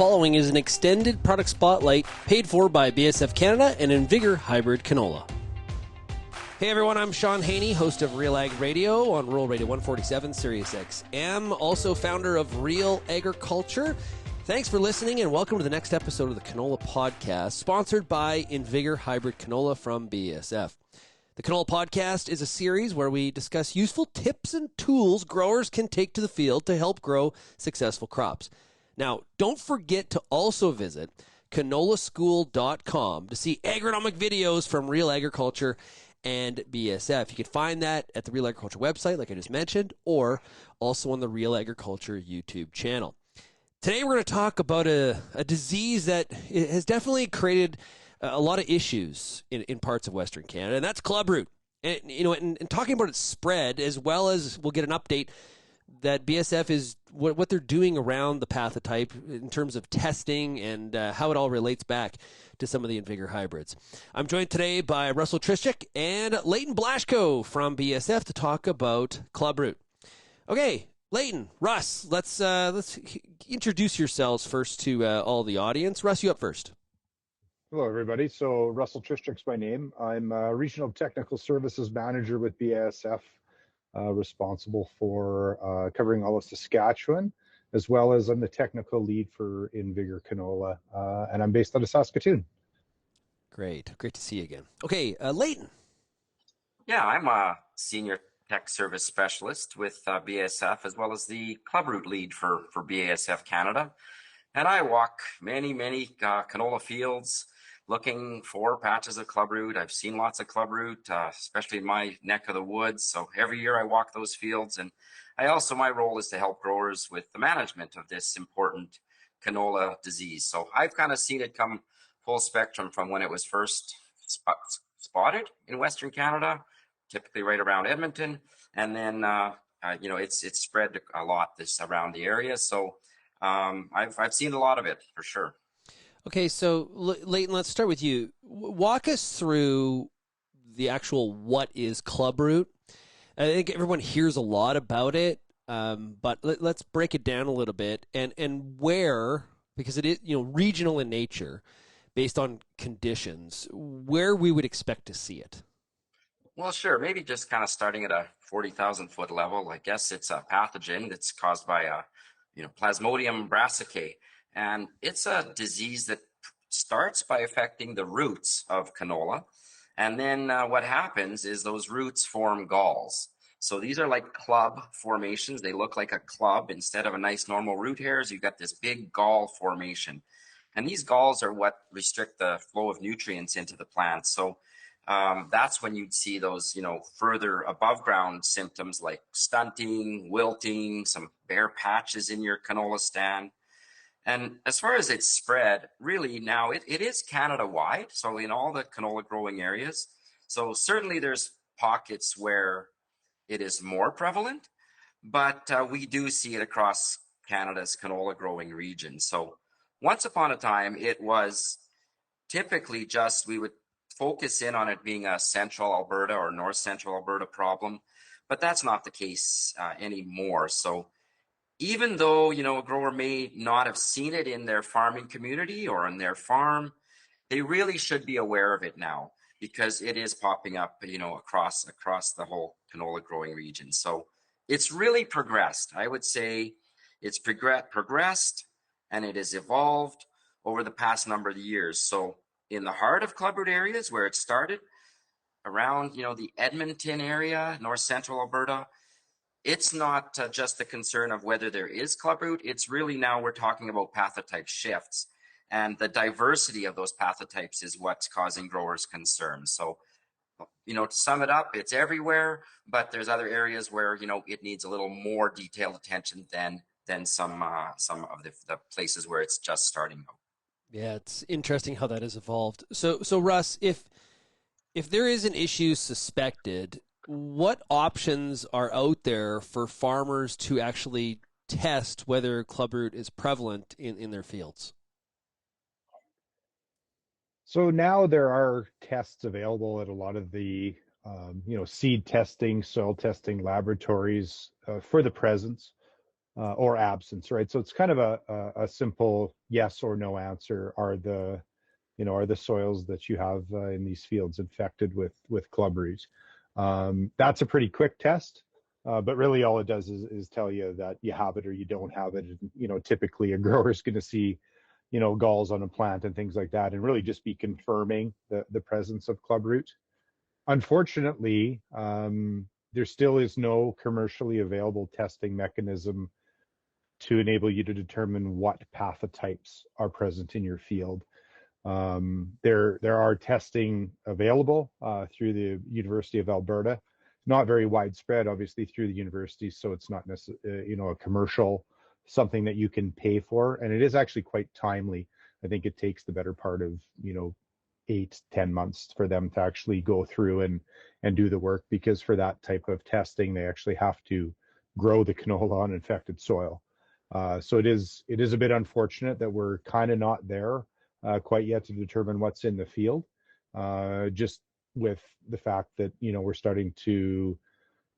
following is an extended product spotlight paid for by BASF Canada and Invigor Hybrid Canola. Hey everyone, I'm Sean Haney, host of Real Ag Radio on Rural Radio 147 Sirius XM, also founder of Real Agriculture. Thanks for listening and welcome to the next episode of the Canola Podcast, sponsored by Invigor Hybrid Canola from BASF. The Canola Podcast is a series where we discuss useful tips and tools growers can take to the field to help grow successful crops. Now, don't forget to also visit canolaschool.com to see agronomic videos from Real Agriculture and BASF. You can find that at the Real Agriculture website, like I just mentioned, or also on the Real Agriculture YouTube channel. Today we're going to talk about a disease that has definitely created a lot of issues in parts of Western Canada, and that's Clubroot. And talking about its spread, as well as we'll get an update that BASF is what they're doing around the pathotype in terms of testing and how it all relates back to some of the Invigor hybrids. I'm joined today by Russell Trischik and Leighton Blashko from BASF to talk about Clubroot. Okay, Leighton, Russ, let's introduce yourselves first to all the audience. Russ, you up first. Hello, everybody. So Russell Trischik's my name. I'm a Regional Technical Services Manager with BASF, responsible for covering all of Saskatchewan, as well as I'm the technical lead for Invigor Canola, and I'm based out of Saskatoon. Great to see you again. Okay, Leighton. Yeah, I'm a Senior Tech Service Specialist with BASF, as well as the Clubroot lead for BASF Canada. And I walk many canola fields looking for patches of Clubroot. I've seen lots of Clubroot, especially in my neck of the woods. So every year I walk those fields. And my role is to help growers with the management of this important canola disease. So I've kind of seen it come full spectrum from when it was first spotted in Western Canada, typically right around Edmonton. And then, it's spread a lot around the area. So I've seen a lot of it for sure. Okay, so Leighton, let's start with you. Walk us through the actual what is Clubroot. I think everyone hears a lot about it, but let's break it down a little bit and where, because it is regional in nature, based on conditions, where we would expect to see it. Well, sure. Maybe just kind of starting at a 40,000-foot level. I guess it's a pathogen that's caused by Plasmodium brassicae. And it's a disease that starts by affecting the roots of canola. And then what happens is those roots form galls. So these are like club formations. They look like a club. Instead of a nice normal root hairs, you've got this big gall formation. And these galls are what restrict the flow of nutrients into the plant. So that's when you'd see those, further above ground symptoms like stunting, wilting, some bare patches in your canola stand. And as far as its spread, really now it is Canada-wide, so in all the canola growing areas. So certainly there's pockets where it is more prevalent, but we do see it across Canada's canola growing region. So once upon a time, it was typically we would focus in on it being a central Alberta or north central Alberta problem, but that's not the case anymore. So even though, a grower may not have seen it in their farming community or on their farm, they really should be aware of it now because it is popping up, across the whole canola growing region. So it's really progressed. I would say it's progressed and it has evolved over the past number of years. So in the heart of Clubroot areas where it started, around, the Edmonton area, north central Alberta, it's not just the concern of whether there is Clubroot. It's really now we're talking about pathotype shifts. And the diversity of those pathotypes is what's causing growers concern. So, to sum it up, it's everywhere, but there's other areas where, it needs a little more detailed attention than some of the places where it's just starting out. Yeah, it's interesting how that has evolved. So Russ, if there is an issue suspected, what options are out there for farmers to actually test whether Clubroot is prevalent in their fields? So now there are tests available at a lot of the seed testing, soil testing laboratories for the presence or absence, right? So it's kind of a simple yes or no answer. Are the soils that you have in these fields infected with clubroot? That's a pretty quick test, but really all it does is tell you that you have it or you don't have it. And, typically a grower is going to see, galls on a plant and things like that, and really just be confirming the presence of clubroot. Unfortunately, there still is no commercially available testing mechanism to enable you to determine what pathotypes are present in your field. There are testing available through the University of Alberta, not very widespread, obviously, through the university, so it's not necessarily a commercial something that you can pay for, and it is actually quite timely. I think it takes the better part of 8-10 months for them to actually go through and do the work, because for that type of testing they actually have to grow the canola on infected soil. So it is a bit unfortunate that we're kind of not there quite yet to determine what's in the field, just with the fact that we're starting to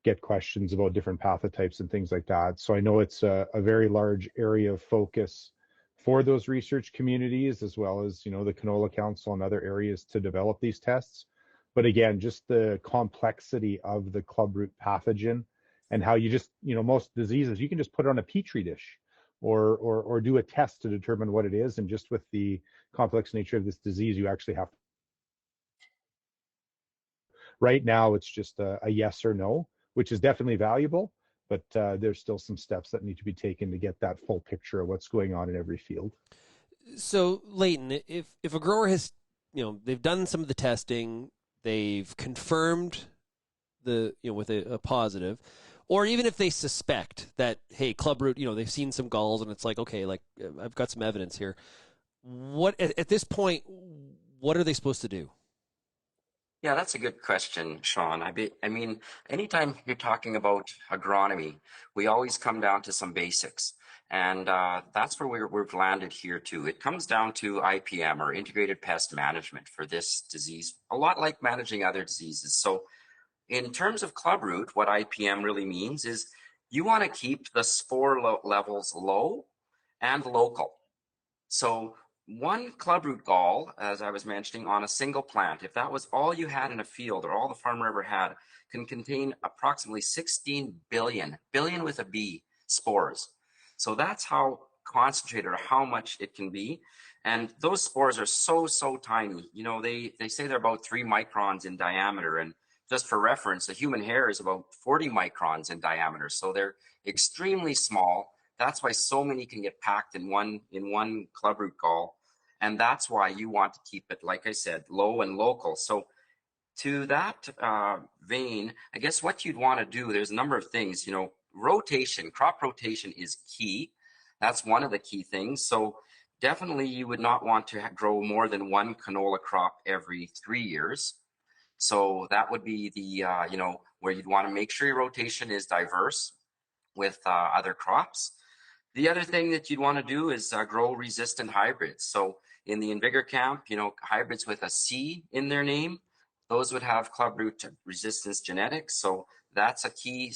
get questions about different pathotypes and things like that. So I know it's a very large area of focus for those research communities, as well as the Canola Council and other areas to develop these tests. But again, just the complexity of the clubroot pathogen and how you just most diseases you can just put it on a petri dish or do a test to determine what it is. And just with the complex nature of this disease, you actually have to. Right now, it's just a yes or no, which is definitely valuable, but there's still some steps that need to be taken to get that full picture of what's going on in every field. So, Leighton, if a grower has, they've done some of the testing, they've confirmed with a positive, or even if they suspect that, hey, clubroot, they've seen some galls and it's like, okay, like I've got some evidence here. What at this point, what are they supposed to do? Yeah, that's a good question, Sean. I mean, anytime you're talking about agronomy, we always come down to some basics. And that's where we've landed here too. It comes down to IPM, or integrated pest management, for this disease, a lot like managing other diseases. So in terms of clubroot, what IPM really means is you want to keep the spore levels low and local. So one clubroot gall, as I was mentioning, on a single plant, if that was all you had in a field, or all the farmer ever had, can contain approximately 16 billion with a B, spores. So that's how concentrated, or how much it can be. And those spores are so tiny. They say they're about 3 microns in diameter. And just for reference, a human hair is about 40 microns in diameter. So they're extremely small. That's why so many can get packed in one clubroot gall. And that's why you want to keep it, like I said, low and local. So to that vein, I guess what you'd want to do, there's a number of things. Rotation, crop rotation is key. That's one of the key things. So definitely you would not want to grow more than one canola crop every 3 years. So that would be the, where you'd want to make sure your rotation is diverse with other crops. The other thing that you'd want to do is grow resistant hybrids. So in the Invigor camp, hybrids with a C in their name, those would have clubroot resistance genetics. So that's a key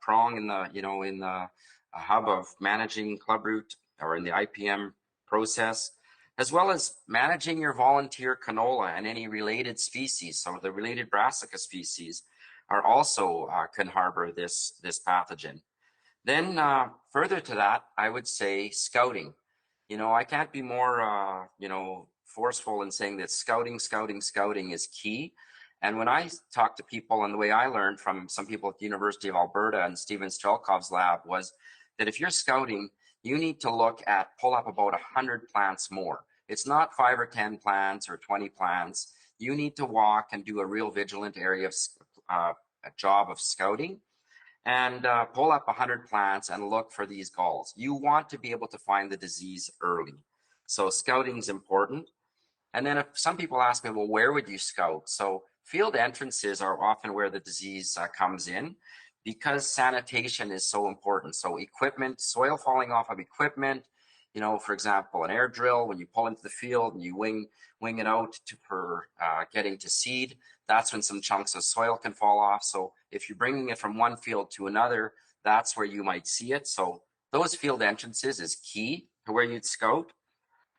prong in the hub of managing clubroot, or in the IPM process, as well as managing your volunteer canola and any related species. So the related brassica species are also can harbor this pathogen. Then further to that, I would say scouting. I can't be more, forceful in saying that scouting is key. And when I talk to people, and the way I learned from some people at the University of Alberta and Steven Strelkov's lab, was that if you're scouting, you need to pull up about 100 plants more. It's not 5 or 10 plants or 20 plants. You need to walk and do a real vigilant area of a job of scouting, and pull up 100 plants and look for these galls. You want to be able to find the disease early. So scouting is important. And then if some people ask me, well, where would you scout? So field entrances are often where the disease comes in, because sanitation is so important. So equipment, soil falling off of equipment, for example, an air drill, when you pull into the field and you wing it out for getting to seed, that's when some chunks of soil can fall off. So if you're bringing it from one field to another, that's where you might see it. So those field entrances is key to where you'd scout.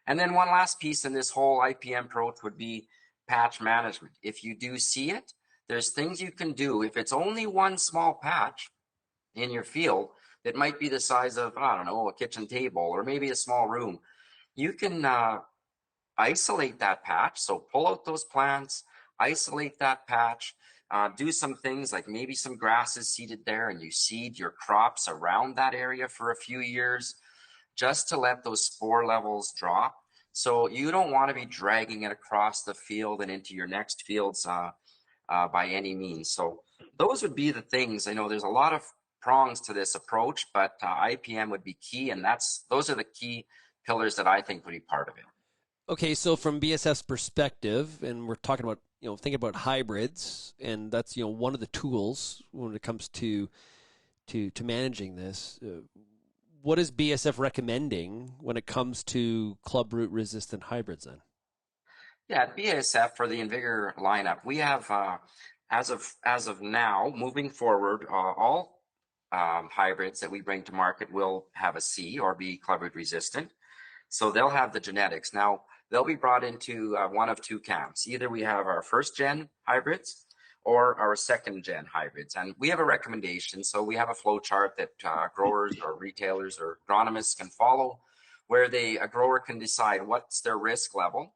And then one last piece in this whole IPM approach would be patch management. If you do see it, there's things you can do. If it's only one small patch in your field that might be the size of, I don't know, a kitchen table or maybe a small room, you can isolate that patch. So pull out those plants, isolate that patch, do some things like maybe some grass is seeded there and you seed your crops around that area for a few years just to let those spore levels drop. So you don't want to be dragging it across the field and into your next fields by any means. So those would be the things. I know there's a lot of prongs to this approach, but IPM would be key, and those are the key pillars that I think would be part of it. Okay, so from BASF's perspective, and we're talking about, thinking about hybrids, and that's, one of the tools when it comes to managing this. What is BASF recommending when it comes to clubroot resistant hybrids then? Yeah, at BASF for the Invigor lineup, we have, as of now, moving forward, all hybrids that we bring to market will have a C or be clubroot resistant. So they'll have the genetics. Now, they'll be brought into one of two camps. Either we have our first gen hybrids or our second gen hybrids. And we have a recommendation. So we have a flow chart that growers or retailers or agronomists can follow where a grower can decide what's their risk level.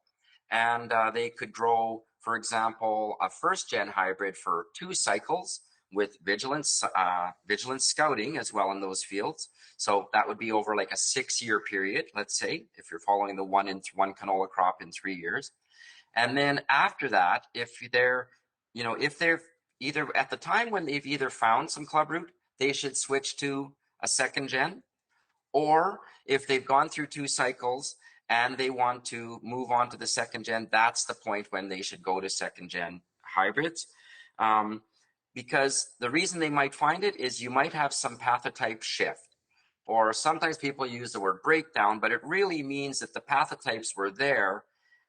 And they could grow, for example, a first gen hybrid for 2 cycles with vigilance scouting as well in those fields. So that would be over like a 6-year period, let's say, if you're following the one canola crop in 3 years. And then after that, if they're either at the time when they've either found some clubroot, they should switch to a second gen, or if they've gone through 2 cycles and they want to move on to the second gen, that's the point when they should go to second gen hybrids. Because the reason they might find it is you might have some pathotype shift, or sometimes people use the word breakdown, but it really means that the pathotypes were there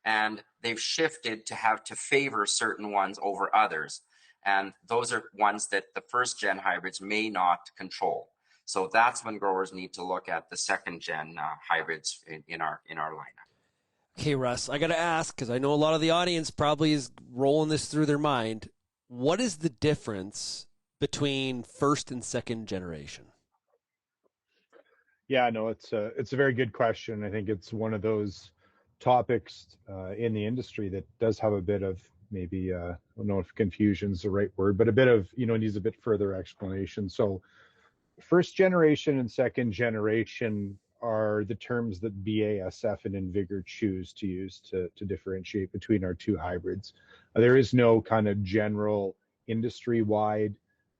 and they've shifted to have to favor certain ones over others. And those are ones that the first gen hybrids may not control. So that's when growers need to look at the second gen hybrids in our lineup. Okay, Russ, I got to ask, because I know a lot of the audience probably is rolling this through their mind. What is the difference between first and second generation? Yeah, no, it's a very good question. I think it's one of those topics in the industry that does have a bit of maybe I don't know if confusion is the right word, but a bit of needs a bit further explanation. So first generation and second generation are the terms that BASF and Invigor choose to use to differentiate between our 2 hybrids. There is no kind of general industry-wide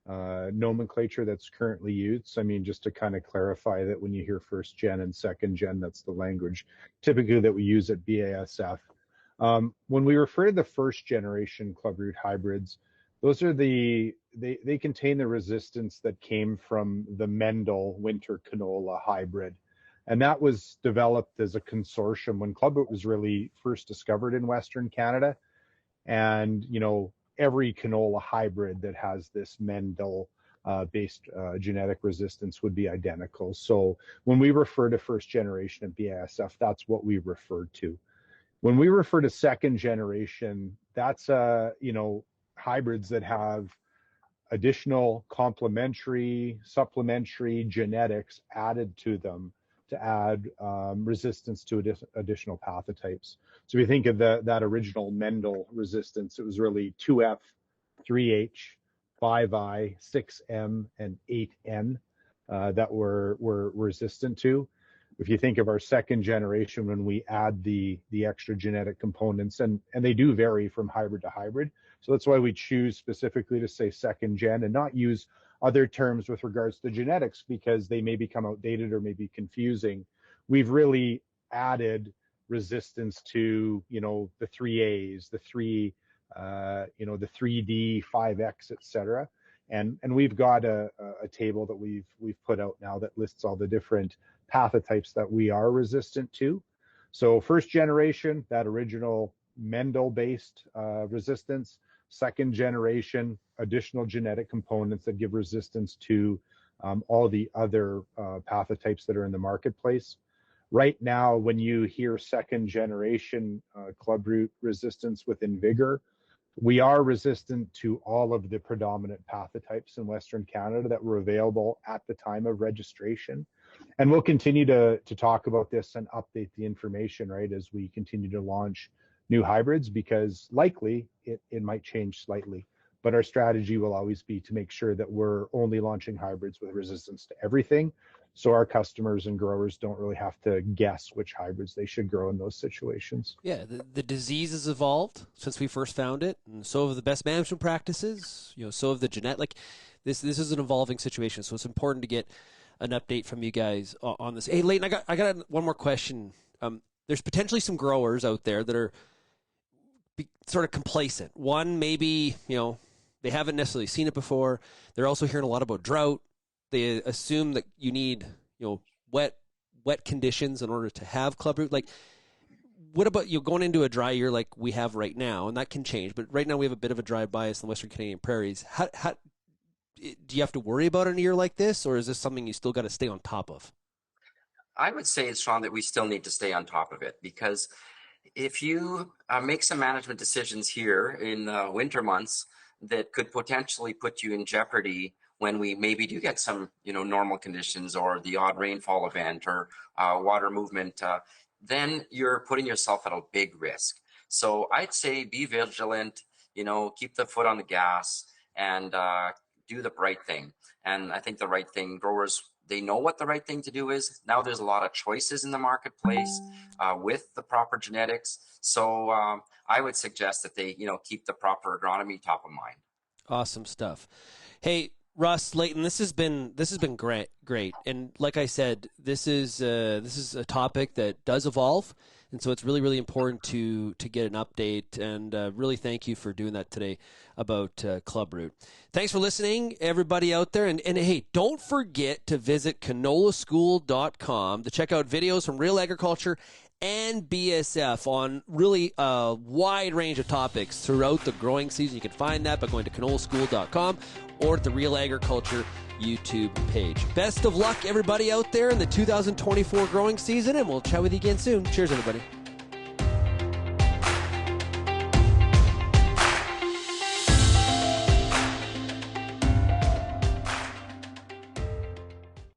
nomenclature that's currently used. I mean, just to kind of clarify that when you hear first gen and second gen, that's the language typically that we use at BASF. When we refer to the first generation clubroot hybrids, those are they contain the resistance that came from the Mendel winter canola hybrid. And that was developed as a consortium when clubroot was really first discovered in Western Canada. And, every canola hybrid that has this Mendel based genetic resistance would be identical. So when we refer to first generation of BASF, that's what we refer to. When we refer to second generation, that's hybrids that have additional complementary, supplementary genetics added to them to add resistance to additional pathotypes. So if you think of that original Mendel resistance, it was really 2F, 3H, 5I, 6M, and 8N that were resistant to. If you think of our second generation, when we add the extra genetic components, and they do vary from hybrid to hybrid. So that's why we choose specifically to say second gen and not use other terms with regards to genetics, because they may become outdated or may be confusing. We've really added resistance to, the 3As, the 3, the 3D, 5X, et cetera. And we've got a table that we've put out now that lists all the different pathotypes that we are resistant to. So first generation, that original Mendel-based resistance. Second generation, additional genetic components that give resistance to all the other pathotypes that are in the marketplace. Right now, when you hear second generation clubroot resistance within vigor, we are resistant to all of the predominant pathotypes in Western Canada that were available at the time of registration. And we'll continue to talk about this and update the information, right, as we continue to launch new hybrids, because likely it might change slightly. But our strategy will always be to make sure that we're only launching hybrids with resistance to everything, so our customers and growers don't really have to guess which hybrids they should grow in those situations. Yeah, the disease has evolved since we first found it, and so have the best management practices. So have the genetic. Like this is an evolving situation, so it's important to get an update from you guys on this. Hey, Leighton, I got one more question. There's potentially some growers out there that are sort of complacent. One, maybe they haven't necessarily seen it before. They're also hearing a lot about drought. They assume that you need wet conditions in order to have clubroot. Like, what about going into a dry year like we have right now? And that can change, but right now we have a bit of a dry bias in the Western Canadian prairies. How do you have to worry about in a year like this, or is this something you still got to stay on top of? I would say, Sean, that we still need to stay on top of it, because if you make some management decisions here in the winter months that could potentially put you in jeopardy when we maybe do get some, normal conditions or the odd rainfall event or water movement, then you're putting yourself at a big risk. So I'd say be vigilant, keep the foot on the gas and do the right thing. And I think the right thing, growers, they know what the right thing to do is. Now there's a lot of choices in the marketplace with the proper genetics. So I would suggest that they, keep the proper agronomy top of mind. Awesome stuff. Hey, Russ, Leighton, this has been great. And like I said, this is a topic that does evolve, and so it's really, really important to get an update. And really, thank you for doing that today about Clubroot. Thanks for listening, everybody out there. And hey, don't forget to visit canolaschool.com to check out videos from Real Agriculture and BASF on really a wide range of topics throughout the growing season. You can find that by going to canolaschool.com or at the Real Agriculture YouTube page. Best of luck, everybody out there in the 2024 growing season, and we'll chat with you again soon. Cheers, everybody.